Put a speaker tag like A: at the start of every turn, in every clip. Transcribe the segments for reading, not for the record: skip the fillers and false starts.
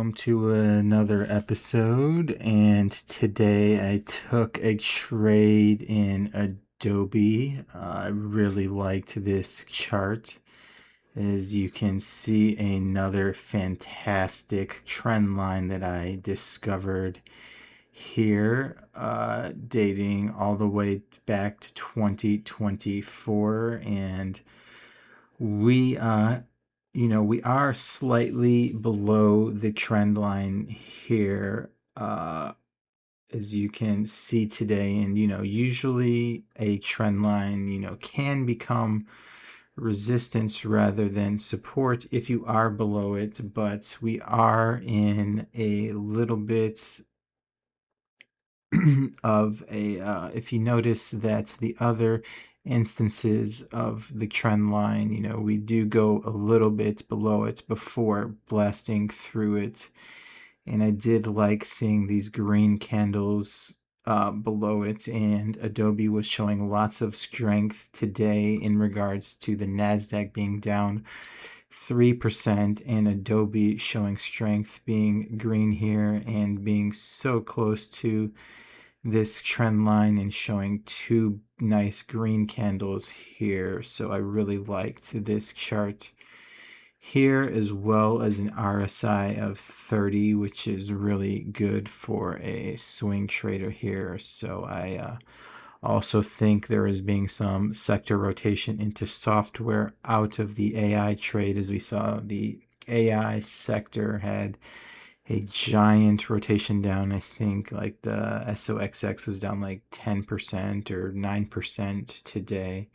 A: welcome to another episode. And today I took a trade in Adobe. I really liked this chart. As you can see, another fantastic trend line that I discovered here, dating all the way back to 2024. And we we are slightly below the trend line here, as you can see today. And usually a trend line can become resistance rather than support if you are below it, but we are in a little bit of a if you notice that the other instances of the trend line, we do go a little bit below it before blasting through it. And I did like seeing these green candles below it, and Adobe was showing lots of strength today in regards to the NASDAQ being down 3% and Adobe showing strength, being green here and being so close to this trend line and showing two nice green candles here. So I really liked this chart here, as well as an RSI of 30, which is really good for a swing trader here. So I also think there is being some sector rotation into software out of the AI trade, as we saw the AI sector had a giant rotation down. I think like the SOXX was down like 10% or 9% today.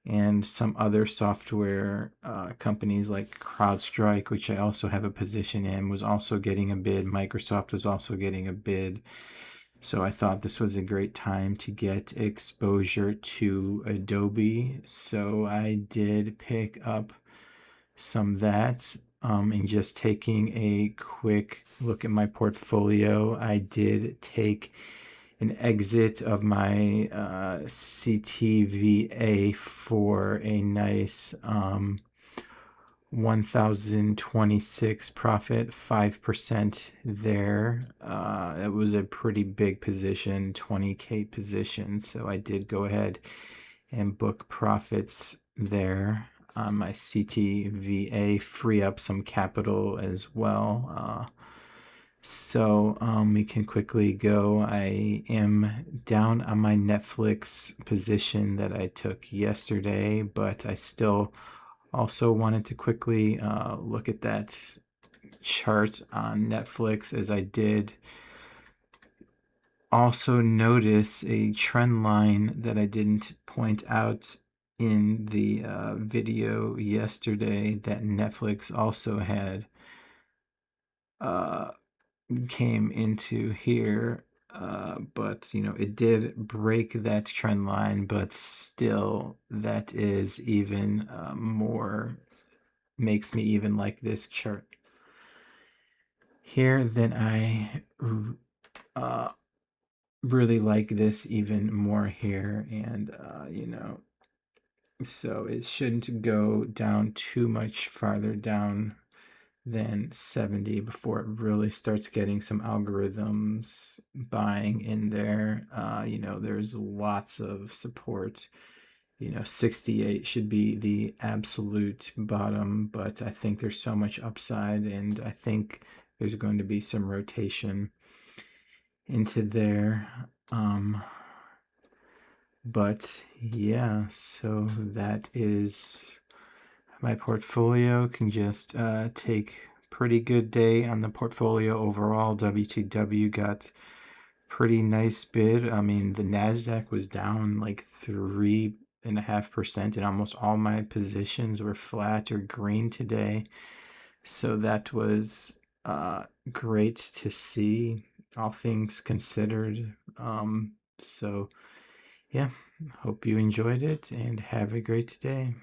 A: And some other software companies like CrowdStrike, which I also have a position in, was also getting a bid. Microsoft was also getting a bid. So I thought this was a great time to get exposure to Adobe. So I did pick up some of that. And just taking a quick look at my portfolio, I did take an exit of my CTVA for a nice 1026 profit, 5% there. It was a pretty big position, 20K position. So I did go ahead and book profits there on my CTVA, free up some capital as well. So we can quickly go. I am down on my Netflix position that I took yesterday, but I still also wanted to quickly look at that chart on Netflix, as I did also notice a trend line that I didn't point out in the video yesterday that Netflix also had came into here, but it did break that trend line, but still that is even more, makes me even like this chart here. Then I really like this even more here. And so it shouldn't go down too much farther down than 70 before it really starts getting some algorithms buying in there. There's lots of support. 68 should be the absolute bottom, but I think there's so much upside, and I think there's going to be some rotation into there. But yeah, so that is my portfolio. Can just take pretty good day on the portfolio overall. WTW got pretty nice bid. I mean, the NASDAQ was down like 3.5%, and almost all my positions were flat or green today. So that was great to see, all things considered. So yeah, hope you enjoyed it and have a great day.